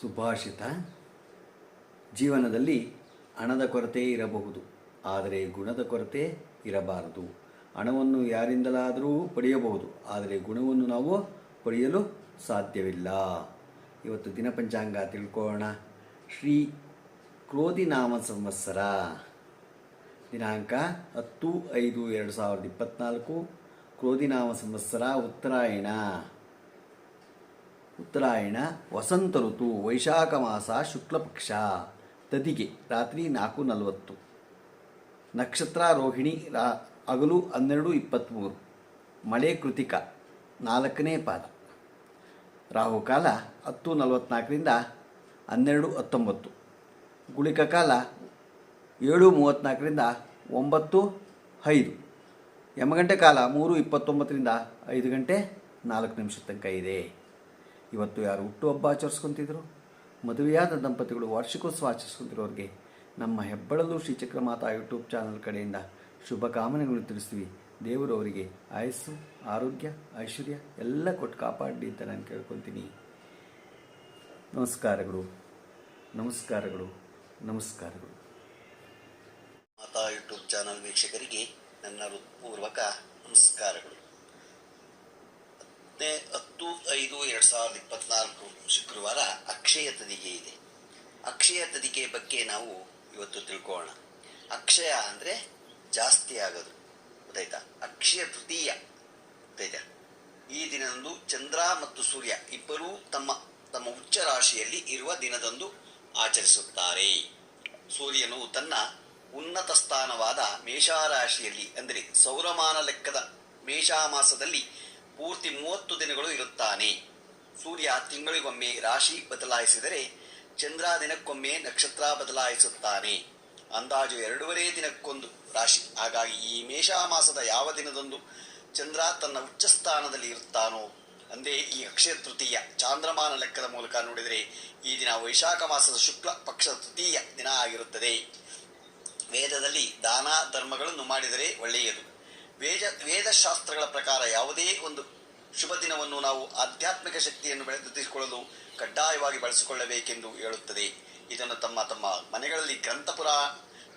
ಸುಭಾಷಿತ. ಜೀವನದಲ್ಲಿ ಹಣದ ಕೊರತೆ ಇರಬಹುದು, ಆದರೆ ಗುಣದ ಕೊರತೆ ಇರಬಾರದು. ಹಣವನ್ನು ಯಾರಿಂದಲಾದರೂ ಪಡೆಯಬಹುದು, ಆದರೆ ಗುಣವನ್ನು ನಾವು ಪಡೆಯಲು ಸಾಧ್ಯವಿಲ್ಲ. ಇವತ್ತು ದಿನಪಂಚಾಂಗ ತಿಳ್ಕೊಳ್ಳೋಣ. ಶ್ರೀ ಕ್ರೋಧಿನಾಮ ಸಂವತ್ಸರ, ದಿನಾಂಕ 10/5/2024. ಕ್ರೋಧಿನಾಮ ಸಂವತ್ಸರ ಉತ್ತರಾಯಣ, ವಸಂತ ಋತು, ವೈಶಾಖ ಮಾಸ, ಶುಕ್ಲಪಕ್ಷ, ತದಿಗೆ ರಾತ್ರಿ 4:40. ನಕ್ಷತ್ರ ರೋಹಿಣಿ, ಹಗಲು 12:23. ಮಳೆ ಕೃತಿಕ 4ನೇ ಪಾದ. ರಾಹುಕಾಲ 10:44ರಿಂದ 12:19. ಗುಳಿಕ ಕಾಲ 7:34ರಿಂದ 9:05. ಯಮಗಂಟೆ ಕಾಲ 3:29ರಿಂದ 5:04 ತನಕ ಇದೆ. ಇವತ್ತು ಯಾರು ಹುಟ್ಟುಹಬ್ಬ ಆಚರಿಸ್ಕೊತಿದ್ರು, ಮದುವೆಯಾದ ದಂಪತಿಗಳು ವಾರ್ಷಿಕೋತ್ಸವ ಆಚರಿಸ್ಕೊತಿರೋರಿಗೆ ನಮ್ಮ ಹೆಬ್ಬಳಲು ಶ್ರೀಚಕ್ರ ಮಾತಾ ಯೂಟ್ಯೂಬ್ ಚಾನಲ್ ಕಡೆಯಿಂದ ಶುಭ ಕಾಮನೆಗಳು ತಿಳಿಸ್ತೀವಿ. ದೇವರು ಅವರಿಗೆ ಆಯಸ್ಸು, ಆರೋಗ್ಯ, ಐಶ್ವರ್ಯ ಎಲ್ಲ ಕೊಟ್ಟು ಕಾಪಾಡಲಿ ಅಂತ ನಾನು ಕೇಳ್ಕೊತೀನಿ. ನಮಸ್ಕಾರಗಳು. ಮಾತಾ ಯೂಟ್ಯೂಬ್ ಚಾನಲ್ ವೀಕ್ಷಕರಿಗೆ ನನ್ನ ಹೃತ್ಪೂರ್ವಕ ನಮಸ್ಕಾರಗಳು. 10/5/2024 ಶುಕ್ರವಾರ ಅಕ್ಷಯ ತದಿಗೆ ಇದೆ. ಅಕ್ಷಯ ತದಿಗೆ ಬಗ್ಗೆ ನಾವು ಇವತ್ತು ತಿಳ್ಕೊಳ್ಳೋಣ. ಅಕ್ಷಯ ಅಂದರೆ ಜಾಸ್ತಿ ಆಗೋದು, ಗೊತ್ತಾಯ್ತಾ? ಅಕ್ಷಯ ತೃತೀಯ ಗೊತ್ತಾಯ್ತಾ? ಈ ದಿನದಂದು ಚಂದ್ರ ಮತ್ತು ಸೂರ್ಯ ಇಬ್ಬರೂ ತಮ್ಮ ತಮ್ಮ ಉಚ್ಚ ರಾಶಿಯಲ್ಲಿ ಇರುವ ದಿನದಂದು ಆಚರಿಸುತ್ತಾರೆ. ಸೂರ್ಯನು ತನ್ನ ಉನ್ನತ ಸ್ಥಾನವಾದ ಮೇಷರಾಶಿಯಲ್ಲಿ, ಅಂದರೆ ಸೌರಮಾನ ಲೆಕ್ಕದ ಮೇಷಮಾಸದಲ್ಲಿ ಪೂರ್ತಿ 30 ದಿನಗಳು ಇರುತ್ತಾನೆ. ಸೂರ್ಯ ತಿಂಗಳಿಗೊಮ್ಮೆ ರಾಶಿ ಬದಲಾಯಿಸಿದರೆ ಚಂದ್ರ ದಿನಕ್ಕೊಮ್ಮೆ ನಕ್ಷತ್ರ ಬದಲಾಯಿಸುತ್ತಾನೆ. ಅಂದಾಜು 2.5 ದಿನಕ್ಕೊಂದು ರಾಶಿ. ಹಾಗಾಗಿ ಈ ಮೇಷಮಾಸದ ಯಾವ ದಿನದಂದು ಚಂದ್ರ ತನ್ನ ಉಚ್ಚ ಸ್ಥಾನದಲ್ಲಿ ಇರುತ್ತಾನೋ ಅಂದೇ ಈ ಅಕ್ಷಯ ತೃತೀಯ. ಚಾಂದ್ರಮಾನ ಲೆಕ್ಕದ ಮೂಲಕ ನೋಡಿದರೆ ಈ ದಿನ ವೈಶಾಖ ಮಾಸದ ಶುಕ್ಲ ಪಕ್ಷ ತೃತೀಯ ದಿನ ಆಗಿರುತ್ತದೆ. ವೇದದಲ್ಲಿ ದಾನ ಧರ್ಮಗಳನ್ನು ಮಾಡಿದರೆ ಒಳ್ಳೆಯದು. ವೇದಶಾಸ್ತ್ರಗಳ ಪ್ರಕಾರ ಯಾವುದೇ ಒಂದು ಶುಭ ದಿನವನ್ನು ನಾವು ಆಧ್ಯಾತ್ಮಿಕ ಶಕ್ತಿಯನ್ನು ಬೆಳೆದುಕೊಳ್ಳಲು ಕಡ್ಡಾಯವಾಗಿ ಬಳಸಿಕೊಳ್ಳಬೇಕೆಂದು ಹೇಳುತ್ತದೆ. ಇದನ್ನು ತಮ್ಮ ತಮ್ಮ ಮನೆಗಳಲ್ಲಿ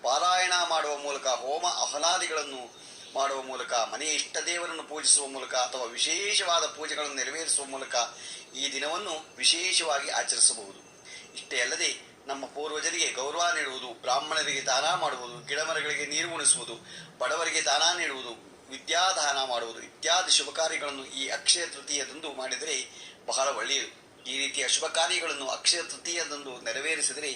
ಪಾರಾಯಣ ಮಾಡುವ ಮೂಲಕ, ಹೋಮ ಹವನಾದಿಗಳನ್ನು ಮಾಡುವ ಮೂಲಕ, ಮನೆಯ ಇಷ್ಟ ದೇವರನ್ನು ಪೂಜಿಸುವ ಮೂಲಕ ಅಥವಾ ವಿಶೇಷವಾದ ಪೂಜೆಗಳನ್ನು ನೆರವೇರಿಸುವ ಮೂಲಕ ಈ ದಿನವನ್ನು ವಿಶೇಷವಾಗಿ ಆಚರಿಸಬಹುದು. ಇಷ್ಟೇ ಅಲ್ಲದೆ ನಮ್ಮ ಪೂರ್ವಜರಿಗೆ ಗೌರವ ನೀಡುವುದು, ಬ್ರಾಹ್ಮಣರಿಗೆ ದಾನ ಮಾಡುವುದು, ಗಿಡಮರಗಳಿಗೆ ನೀರು ಉಣಿಸುವುದು, ಬಡವರಿಗೆ ದಾನ ನೀಡುವುದು, ವಿದ್ಯಾದಾನ ಮಾಡುವುದು ಇತ್ಯಾದಿ ಶುಭ ಕಾರ್ಯಗಳನ್ನು ಈ ಅಕ್ಷಯ ತೃತೀಯದಂದು ಮಾಡಿದರೆ ಬಹಳ ಒಳ್ಳೆಯದು. ಈ ರೀತಿಯ ಶುಭ ಕಾರ್ಯಗಳನ್ನು ಅಕ್ಷಯ ತೃತೀಯದಂದು ನೆರವೇರಿಸಿದರೆ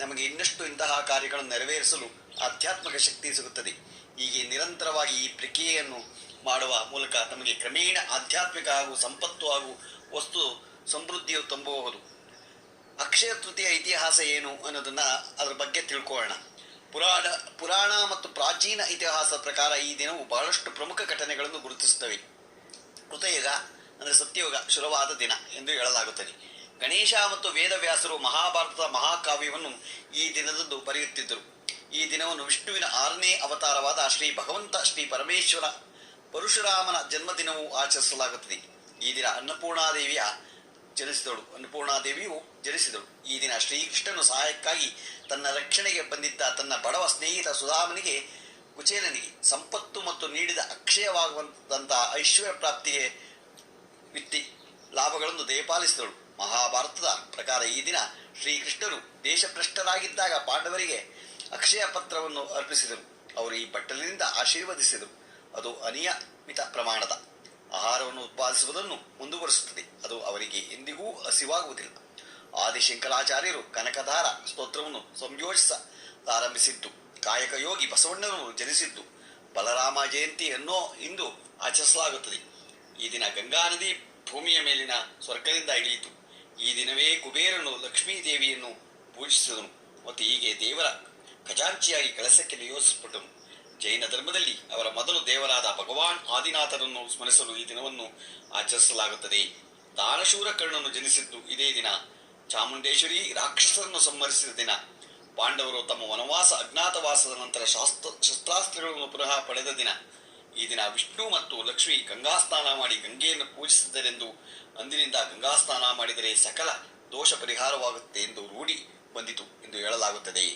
ನಮಗೆ ಇನ್ನಷ್ಟು ಇಂತಹ ಕಾರ್ಯಗಳನ್ನು ನೆರವೇರಿಸಲು ಆಧ್ಯಾತ್ಮಿಕ ಶಕ್ತಿ ಸಿಗುತ್ತದೆ. ಹೀಗೆ ನಿರಂತರವಾಗಿ ಈ ಪ್ರಕ್ರಿಯೆಯನ್ನು ಮಾಡುವ ಮೂಲಕ ನಮಗೆ ಕ್ರಮೇಣ ಆಧ್ಯಾತ್ಮಿಕ ಹಾಗೂ ಸಂಪತ್ತು ಹಾಗೂ ವಸ್ತು ಸಮೃದ್ಧಿಯು ತುಂಬಬಹುದು. ಅಕ್ಷಯ ತೃತೀಯ ಇತಿಹಾಸ ಏನು ಅನ್ನೋದನ್ನ ಅದರ ಬಗ್ಗೆ ತಿಳ್ಕೊಳ್ಳೋಣ. ಪುರಾಣ ಮತ್ತು ಪ್ರಾಚೀನ ಇತಿಹಾಸದ ಪ್ರಕಾರ ಈ ದಿನವು ಬಹಳಷ್ಟು ಪ್ರಮುಖ ಘಟನೆಗಳನ್ನು ಗುರುತಿಸುತ್ತವೆ. ಕೃತಯುಗ ಅಂದರೆ ಸತ್ಯಯುಗ ಶುರುವಾದ ದಿನ ಎಂದು ಹೇಳಲಾಗುತ್ತದೆ. ಗಣೇಶ ಮತ್ತು ವೇದವ್ಯಾಸರು ಮಹಾಭಾರತದ ಮಹಾಕಾವ್ಯವನ್ನು ಈ ದಿನದಂದು ಬರೆಯುತ್ತಿದ್ದರು. ಈ ದಿನವನ್ನು ವಿಷ್ಣುವಿನ 6ನೇ ಅವತಾರವಾದ ಶ್ರೀ ಭಗವಂತ ಶ್ರೀ ಪರಮೇಶ್ವರ ಪರಶುರಾಮನ ಜನ್ಮದಿನವೂ ಆಚರಿಸಲಾಗುತ್ತದೆ. ಈ ದಿನ ಅನ್ನಪೂರ್ಣಾದೇವಿಯು ಜನಿಸಿದಳು. ಈ ದಿನ ಶ್ರೀಕೃಷ್ಣನು ಸಹಾಯಕ್ಕಾಗಿ ತನ್ನ ರಕ್ಷಣೆಗೆ ಬಂದಿದ್ದ ತನ್ನ ಬಡವ ಸ್ನೇಹಿತ ಸುಧಾಮನಿಗೆ, ಕುಚೇಲನಿಗೆ ಸಂಪತ್ತು ಮತ್ತು ನೀಡಿದ ಅಕ್ಷಯವಾಗುವಂತಹ ಐಶ್ವರ್ಯ ಪ್ರಾಪ್ತಿಗೆ ವಿತ್ತಿ ಲಾಭಗಳನ್ನು ದಯಪಾಲಿಸಿದಳು. ಮಹಾಭಾರತದ ಪ್ರಕಾರ ಈ ದಿನ ಶ್ರೀಕೃಷ್ಣರು ದೇಶಭ್ರಷ್ಟರಾಗಿದ್ದಾಗ ಪಾಂಡವರಿಗೆ ಅಕ್ಷಯ ಪತ್ರವನ್ನು ಅರ್ಪಿಸಿದರು. ಅವರು ಈ ಬಟ್ಟಲಿನಿಂದ ಆಶೀರ್ವದಿಸಿದರು. ಅದು ಅನಿಯಮಿತ ಪ್ರಮಾಣದ ಆಹಾರವನ್ನು ಉತ್ಪಾದಿಸುವುದನ್ನು ಮುಂದುವರಿಸುತ್ತದೆ. ಅದು ಅವರಿಗೆ ಎಂದಿಗೂ ಹಸಿವಾಗುವುದಿಲ್ಲ. ಆದಿಶಂಕರಾಚಾರ್ಯರು ಕನಕಧಾರ ಸ್ತೋತ್ರವನ್ನು ಸಂಯೋಜಿಸಲಾರಂಭಿಸಿದ್ದು, ಕಾಯಕ ಯೋಗಿ ಬಸವಣ್ಣನವರು ಜನಿಸಿದ್ದು, ಬಲರಾಮ ಜಯಂತಿ ಅನ್ನೋ ಇಂದು ಆಚರಿಸಲಾಗುತ್ತದೆ. ಈ ದಿನ ಗಂಗಾ ನದಿ ಭೂಮಿಯ ಮೇಲಿನ ಸ್ವರ್ಗದಿಂದ ಇಳಿಯಿತು. ಈ ದಿನವೇ ಕುಬೇರನು ಲಕ್ಷ್ಮೀ ದೇವಿಯನ್ನು ಪೂಜಿಸಿದನು ಮತ್ತು ಹೀಗೆ ದೇವರ ಖಜಾಂಚಿಯಾಗಿ ಕೆಲಸಕ್ಕೆ ನಿಯೋಜಿಸಲ್ಪಟ್ಟನು. ಜೈನ ಧರ್ಮದಲ್ಲಿ ಅವರ ಮೊದಲು ದೇವರಾದ ಭಗವಾನ್ ಆದಿನಾಥರನ್ನು ಸ್ಮರಿಸಲು ಈ ದಿನವನ್ನು ಆಚರಿಸಲಾಗುತ್ತದೆ. ದಾನಶೂರ ಕರ್ಣನು ಜನಿಸಿದ್ದು ಇದೇ ದಿನ. ಚಾಮುಂಡೇಶ್ವರಿ ರಾಕ್ಷಸರನ್ನು ಸಂಹರಿಸಿದ ದಿನ. ಪಾಂಡವರು ತಮ್ಮ ವನವಾಸ ಅಜ್ಞಾತವಾಸದ ನಂತರ ಶಸ್ತ್ರಾಸ್ತ್ರಗಳನ್ನು ಪುನಃ ಪಡೆದ ದಿನ. ಈ ದಿನ ವಿಷ್ಣು ಮತ್ತು ಲಕ್ಷ್ಮಿ ಗಂಗಾ ಸ್ನಾನ ಮಾಡಿ ಗಂಗೆಯನ್ನು ಪೂಜಿಸಿದ್ದರೆಂದು, ಅಂದಿನಿಂದ ಗಂಗಾ ಸ್ನಾನ ಮಾಡಿದರೆ ಸಕಲ ದೋಷ ಪರಿಹಾರವಾಗುತ್ತೆ ಎಂದು ರೂಢಿ ಬಂದಿತು ಎಂದು ಹೇಳಲಾಗುತ್ತದೆ.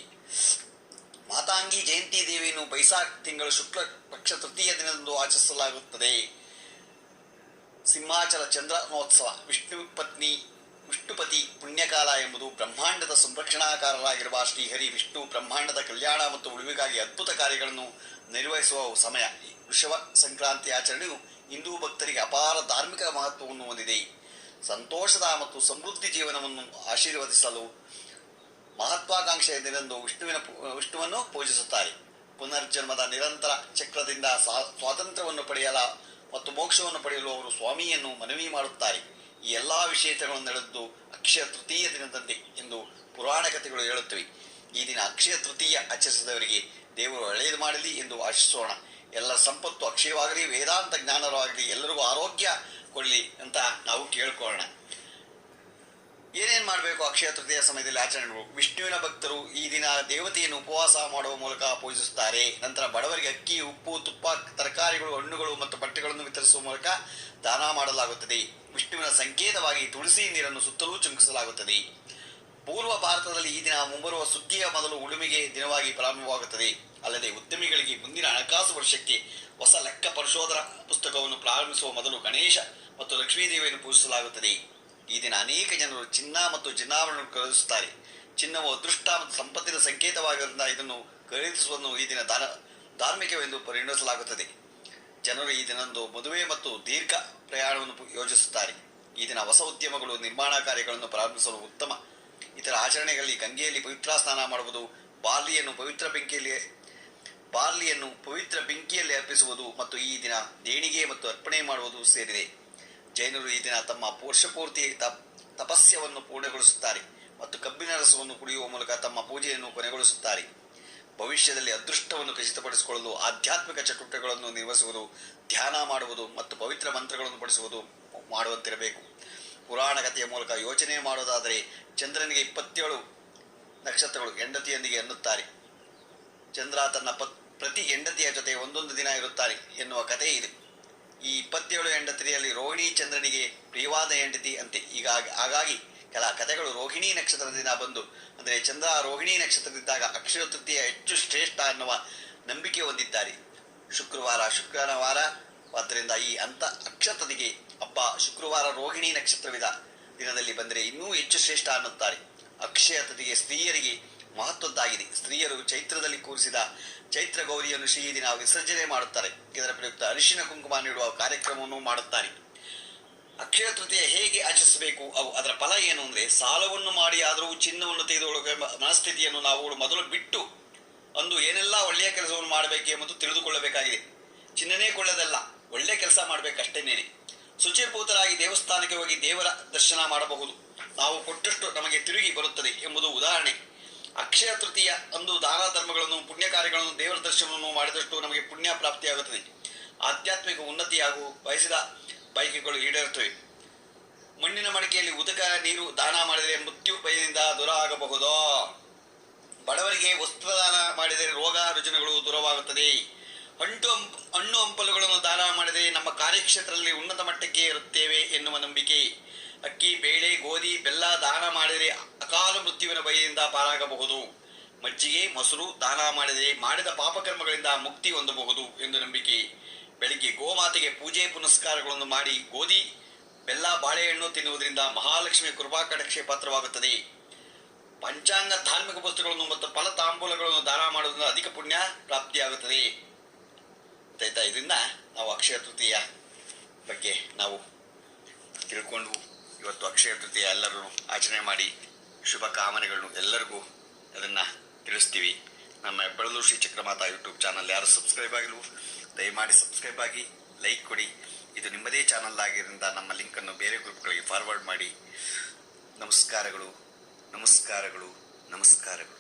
ಮಾತಾಂಗಿ ಜಯಂತಿ ದೇವಿಯನ್ನು ಬೈಸಾಖ್ ತಿಂಗಳು ಶುಕ್ಲ ಪಕ್ಷ ತೃತೀಯ ದಿನದಂದು ಆಚರಿಸಲಾಗುತ್ತದೆ. ಸಿಂಹಾಚಲ ಚಂದ್ರನೋತ್ಸವ ವಿಷ್ಣುಪತಿ ಪುಣ್ಯಕಾಲ ಎಂಬುದು ಬ್ರಹ್ಮಾಂಡದ ಸಂರಕ್ಷಣಾಕಾರರಾಗಿರುವ ಶ್ರೀಹರಿ ವಿಷ್ಣು ಬ್ರಹ್ಮಾಂಡದ ಕಲ್ಯಾಣ ಮತ್ತು ಉಳಿವಿಗಾಗಿ ಅದ್ಭುತ ಕಾರ್ಯಗಳನ್ನು ನಿರ್ವಹಿಸುವ ಸಮಯ. ವೃಷಭ ಸಂಕ್ರಾಂತಿ ಆಚರಣೆಯು ಹಿಂದೂ ಭಕ್ತರಿಗೆ ಅಪಾರ ಧಾರ್ಮಿಕ ಮಹತ್ವವನ್ನು ಹೊಂದಿದೆ. ಸಂತೋಷದ ಮತ್ತು ಸಮೃದ್ಧಿ ಜೀವನವನ್ನು ಆಶೀರ್ವದಿಸಲು ಮಹತ್ವಾಕಾಂಕ್ಷೆಯ ದಿನದಂದು ವಿಷ್ಣುವನ್ನು ಪೂಜಿಸುತ್ತಾರೆ. ಪುನರ್ಜನ್ಮದ ನಿರಂತರ ಚಕ್ರದಿಂದ ಸ್ವಾತಂತ್ರ್ಯವನ್ನು ಪಡೆಯಲು ಮತ್ತು ಮೋಕ್ಷವನ್ನು ಪಡೆಯಲು ಅವರು ಸ್ವಾಮಿಯನ್ನು ಮನವಿ ಮಾಡುತ್ತಾರೆ. ಈ ಎಲ್ಲಾ ವಿಶೇಷಗಳನ್ನು ನಡೆದು ಅಕ್ಷಯ ತೃತೀಯ ದಿನದಂತೆ ಎಂದು ಪುರಾಣ ಕಥೆಗಳು ಹೇಳುತ್ತವೆ. ಈ ದಿನ ಅಕ್ಷಯ ತೃತೀಯ ಆಚರಿಸಿದವರಿಗೆ ದೇವರು ಒಳ್ಳೆಯದು ಮಾಡಲಿ ಎಂದು ಆಶಿಸೋಣ. ಎಲ್ಲ ಸಂಪತ್ತು ಅಕ್ಷಯವಾಗಲಿ, ವೇದಾಂತ ಜ್ಞಾನವಾಗಲಿ, ಎಲ್ಲರಿಗೂ ಆರೋಗ್ಯ ಕೊಡಲಿ ಅಂತ ನಾವು ಕೇಳ್ಕೊಳ್ಳೋಣ. ಏನೇನು ಮಾಡಬೇಕು ಅಕ್ಷಯ ತೃತೀಯ ಸಮಯದಲ್ಲಿ ಆಚರಣೆಗಳು? ವಿಷ್ಣುವಿನ ಭಕ್ತರು ಈ ದಿನ ದೇವತೆಯನ್ನು ಉಪವಾಸ ಮಾಡುವ ಮೂಲಕ ಪೂಜಿಸುತ್ತಾರೆ. ನಂತರ ಬಡವರಿಗೆ ಅಕ್ಕಿ, ಉಪ್ಪು, ತುಪ್ಪ, ತರಕಾರಿಗಳು, ಹಣ್ಣುಗಳು ಮತ್ತು ಬಟ್ಟೆಗಳನ್ನು ವಿತರಿಸುವ ಮೂಲಕ ದಾನ ಮಾಡಲಾಗುತ್ತದೆ. ವಿಷ್ಣುವಿನ ಸಂಕೇತವಾಗಿ ತುಳಸಿ ನೀರನ್ನು ಸುತ್ತಲೂ ಚಿಮುಕಿಸಲಾಗುತ್ತದೆ. ಪೂರ್ವ ಭಾರತದಲ್ಲಿ ಈ ದಿನ ಮುಂಬರುವ ಸುಗ್ಗಿಯ ಮೊದಲು ಉಳುಮೆಗೆ ದಿನವಾಗಿ ಪ್ರಾರಂಭವಾಗುತ್ತದೆ. ಅಲ್ಲದೆ ಉದ್ಯಮಿಗಳಿಗೆ ಮುಂದಿನ ಹಣಕಾಸು ವರ್ಷಕ್ಕೆ ಹೊಸ ಲೆಕ್ಕ ಪರಿಶೋಧನಾ ಪುಸ್ತಕವನ್ನು ಪ್ರಾರಂಭಿಸುವ ಮೊದಲು ಗಣೇಶ ಮತ್ತು ಲಕ್ಷ್ಮೀದೇವಿಯನ್ನು ಪೂಜಿಸಲಾಗುತ್ತದೆ. ಈ ದಿನ ಅನೇಕ ಜನರು ಚಿನ್ನ ಮತ್ತು ಚಿನ್ನಾಭರಣಗಳನ್ನು ಖರೀದಿಸುತ್ತಾರೆ. ಚಿನ್ನವು ಅದೃಷ್ಟ ಮತ್ತು ಸಂಪತ್ತಿನ ಸಂಕೇತವಾಗಿರುವುದರಿಂದ ಇದನ್ನು ಖರೀದಿಸುವುದನ್ನು ಈ ದಿನ ಧಾರ್ಮಿಕವೆಂದು ಪರಿಗಣಿಸಲಾಗುತ್ತದೆ. ಜನರು ಈ ದಿನದಂದು ಮದುವೆ ಮತ್ತು ದೀರ್ಘ ಪ್ರಯಾಣವನ್ನು ಯೋಜಿಸುತ್ತಾರೆ. ಈ ದಿನ ಹೊಸ ಉದ್ಯಮಗಳು, ನಿರ್ಮಾಣ ಕಾರ್ಯಗಳನ್ನು ಪ್ರಾರಂಭಿಸಲು ಉತ್ತಮ. ಇತರ ಆಚರಣೆಗಳಲ್ಲಿ ಗಂಗೆಯಲ್ಲಿ ಪವಿತ್ರ ಸ್ನಾನ ಮಾಡುವುದು, ಬಾರ್ಲಿಯನ್ನು ಪವಿತ್ರ ಬೆಂಕಿಯಲ್ಲಿ ಅರ್ಪಿಸುವುದು ಮತ್ತು ಈ ದಿನ ದೇಣಿಗೆ ಮತ್ತು ಅರ್ಪಣೆ ಮಾಡುವುದು ಸೇರಿದೆ. ಜೈನರು ಈ ದಿನ ತಮ್ಮ ವರ್ಷಪೂರ್ತಿ ತಪಸ್ಯವನ್ನು ಪೂರ್ಣಗೊಳಿಸುತ್ತಾರೆ ಮತ್ತು ಕಬ್ಬಿನ ರಸವನ್ನು ಕುಡಿಯುವ ಮೂಲಕ ತಮ್ಮ ಪೂಜೆಯನ್ನು ಕೊನೆಗೊಳಿಸುತ್ತಾರೆ. ಭವಿಷ್ಯದಲ್ಲಿ ಅದೃಷ್ಟವನ್ನು ಖಚಿತಪಡಿಸಿಕೊಳ್ಳಲು ಆಧ್ಯಾತ್ಮಿಕ ಚಟುವಟಿಕೆಗಳನ್ನು ನಿರ್ವಹಿಸುವುದು, ಧ್ಯಾನ ಮಾಡುವುದು ಮತ್ತು ಪವಿತ್ರ ಮಂತ್ರಗಳನ್ನು ಪಡಿಸುವುದು ಮಾಡುವಂತಿರಬೇಕು. ಪುರಾಣ ಕಥೆಯ ಮೂಲಕ ಯೋಚನೆ ಮಾಡುವುದಾದರೆ ಚಂದ್ರನಿಗೆ 27 ನಕ್ಷತ್ರಗಳು ಹೆಂಡತಿಯೊಂದಿಗೆ ಎನ್ನುತ್ತಾರೆ. ಚಂದ್ರ ತನ್ನ ಪ್ರತಿ ಹೆಂಡತಿಯ ಜೊತೆ ಒಂದೊಂದು ದಿನ ಇರುತ್ತಾರೆ ಎನ್ನುವ ಕಥೆ ಇದೆ. ಈ 27 ಹೆಂಡತಿಯರಲ್ಲಿ ರೋಹಿಣಿ ಚಂದ್ರನಿಗೆ ಪ್ರಿಯವಾದ ಹೆಂಡತಿ ಅಂತೆ. ಹಾಗಾಗಿ ಕೆಲ ಕಥೆಗಳು ರೋಹಿಣಿ ನಕ್ಷತ್ರದ ದಿನ ಬಂದು, ಅಂದರೆ ಚಂದ್ರ ರೋಹಿಣಿ ನಕ್ಷತ್ರದಿದ್ದಾಗ ಅಕ್ಷಯ ತೃತೀಯ ಹೆಚ್ಚು ಶ್ರೇಷ್ಠ ಎನ್ನುವ ನಂಬಿಕೆ ಹೊಂದಿದ್ದಾರೆ. ಶುಕ್ರವಾರವಾದ್ದರಿಂದ ಈ ಅಕ್ಷತದಿಗೆ ಹಬ್ಬ ಶುಕ್ರವಾರ ರೋಹಿಣಿ ನಕ್ಷತ್ರವಿದ ದಿನದಲ್ಲಿ ಬಂದರೆ ಇನ್ನೂ ಹೆಚ್ಚು ಶ್ರೇಷ್ಠ ಅನ್ನುತ್ತಾರೆ. ಅಕ್ಷಯ ತದಿಗೆ ಸ್ತ್ರೀಯರಿಗೆ ಮಹತ್ವದ್ದಾಗಿದೆ. ಸ್ತ್ರೀಯರು ಚೈತ್ರದಲ್ಲಿ ಕೂರಿಸಿದ ಚೈತ್ರ ಗೌರಿಯನ್ನು ಈ ದಿನ ವಿಸರ್ಜನೆ ಮಾಡುತ್ತಾರೆ. ಇದರ ಪ್ರಯುಕ್ತ ಅರಿಶಿನ ಕುಂಕುಮ ನೀಡುವ ಕಾರ್ಯಕ್ರಮವನ್ನು ಮಾಡುತ್ತಾರೆ. ಅಕ್ಷಯ ತೃತೀಯ ಹೇಗೆ ಆಚರಿಸಬೇಕು, ಅದರ ಫಲ ಏನು ಅಂದರೆ, ಸಾಲವನ್ನು ಮಾಡಿ ಆದರೂ ಚಿನ್ನವನ್ನು ತೆಗೆದುಕೊಳ್ಳುವ ಮನಸ್ಥಿತಿಯನ್ನು ನಾವು ಮೊದಲು ಬಿಟ್ಟು ಅಂದು ಏನೆಲ್ಲ ಒಳ್ಳೆಯ ಕೆಲಸವನ್ನು ಮಾಡಬೇಕು ಎಂಬುದು ತಿಳಿದುಕೊಳ್ಳಬೇಕಾಗಿದೆ. ಚಿನ್ನನೇ ಕೊಳ್ಳೋದಲ್ಲ, ಒಳ್ಳೆಯ ಕೆಲಸ ಮಾಡಬೇಕಷ್ಟೇನೇನೆ. ಶುಚಿರ್ಭೂತರಾಗಿ ದೇವಸ್ಥಾನಕ್ಕೆ ಹೋಗಿ ದೇವರ ದರ್ಶನ ಮಾಡಬಹುದು. ನಾವು ಕೊಟ್ಟಷ್ಟು ನಮಗೆ ತಿರುಗಿ ಬರುತ್ತದೆ ಎಂಬುದು ಉದಾಹರಣೆ. ಅಕ್ಷಯ ತೃತೀಯ ಅಂದು ದಾನ ಧರ್ಮಗಳನ್ನು, ಪುಣ್ಯ ಕಾರ್ಯಗಳನ್ನು, ದೇವರ ದರ್ಶನವನ್ನು ಮಾಡಿದಷ್ಟು ನಮಗೆ ಪುಣ್ಯ ಪ್ರಾಪ್ತಿಯಾಗುತ್ತದೆ. ಆಧ್ಯಾತ್ಮಿಕ ಉನ್ನತಿ ಹಾಗೂ ಬಯಸಿದ ಬಯಕೆಗಳು ಈಡೇರುತ್ತವೆ. ಮಣ್ಣಿನ ಮಡಿಕೆಯಲ್ಲಿ ಉದಕ ನೀರು ದಾನ ಮಾಡಿದರೆ ಮೃತ್ಯು ಭಯದಿಂದ ದೂರ ಆಗಬಹುದು. ಬಡವರಿಗೆ ವಸ್ತ್ರದಾನ ಮಾಡಿದರೆ ರೋಗ ರುಜಿನಗಳು ದೂರವಾಗುತ್ತದೆ. ಹಣ್ಣು ಹಂಪಲುಗಳನ್ನು ದಾನ ಮಾಡಿದರೆ ನಮ್ಮ ಕಾರ್ಯಕ್ಷೇತ್ರದಲ್ಲಿ ಉನ್ನತ ಮಟ್ಟಕ್ಕೆ ಇರುತ್ತೇವೆ ಎನ್ನುವ ನಂಬಿಕೆ. ಅಕ್ಕಿ, ಬೇಳೆ, ಗೋಧಿ, ಬೆಲ್ಲ ದಾನ ಮಾಡಿದರೆ ಅಕಾಲ ಮೃತ್ಯುವಿನ ಭಯದಿಂದ ಪಾರಾಗಬಹುದು. ಮಜ್ಜಿಗೆ, ಮೊಸರು ದಾನ ಮಾಡಿದರೆ ಮಾಡಿದ ಪಾಪಕರ್ಮಗಳಿಂದ ಮುಕ್ತಿ ಹೊಂದಬಹುದು ಎಂದು ನಂಬಿಕೆ. ಬೆಳಿಗ್ಗೆ ಗೋಮಾತೆಗೆ ಪೂಜೆ ಪುನಸ್ಕಾರಗಳನ್ನು ಮಾಡಿ ಗೋಧಿ, ಬೆಲ್ಲ, ಬಾಳೆಹಣ್ಣು ತಿನ್ನುವುದರಿಂದ ಮಹಾಲಕ್ಷ್ಮಿಯ ಕೃಪಾ ಕಟಾಕ್ಷ ಪಾತ್ರವಾಗುತ್ತದೆ. ಪಂಚಾಂಗ ಧಾರ್ಮಿಕ ಪುಸ್ತಕಗಳನ್ನು ಮತ್ತು ಫಲ ತಾಂಬೂಲಗಳನ್ನು ದಾನ ಮಾಡುವುದರಿಂದ ಅಧಿಕ ಪುಣ್ಯ ಪ್ರಾಪ್ತಿಯಾಗುತ್ತದೆ. ಇದರಿಂದ ನಾವು ಅಕ್ಷಯ ತೃತೀಯ ಬಗ್ಗೆ ನಾವು ತಿಳ್ಕೊಂಡು ಇವತ್ತು ಅಕ್ಷಯ ತೃತೀಯ ಎಲ್ಲರೂ ಆಚರಣೆ ಮಾಡಿ ಶುಭ ಕಾಮನೆಗಳನ್ನು ಎಲ್ಲರಿಗೂ ಅದನ್ನು ತಿಳಿಸ್ತೀವಿ. ನಮ್ಮ ಬೆಳಲೂರು ಶ್ರೀ ಚಕ್ರಮಾತಾ ಯೂಟ್ಯೂಬ್ ಚಾನಲ್ ಯಾರು ಸಬ್ಸ್ಕ್ರೈಬ್ ಆಗಿಲ್ವೋ ದಯಮಾಡಿ ಸಬ್ಸ್ಕ್ರೈಬ್ ಆಗಿ, ಲೈಕ್ ಕೊಡಿ. ಇದು ನಿಮ್ಮದೇ ಚಾನಲ್ ಆಗಿದ್ದರಿಂದ ನಮ್ಮ ಲಿಂಕನ್ನು ಬೇರೆ ಗ್ರೂಪ್ಗಳಿಗೆ ಫಾರ್ವರ್ಡ್ ಮಾಡಿ. ನಮಸ್ಕಾರಗಳು, ನಮಸ್ಕಾರಗಳು, ನಮಸ್ಕಾರಗಳು.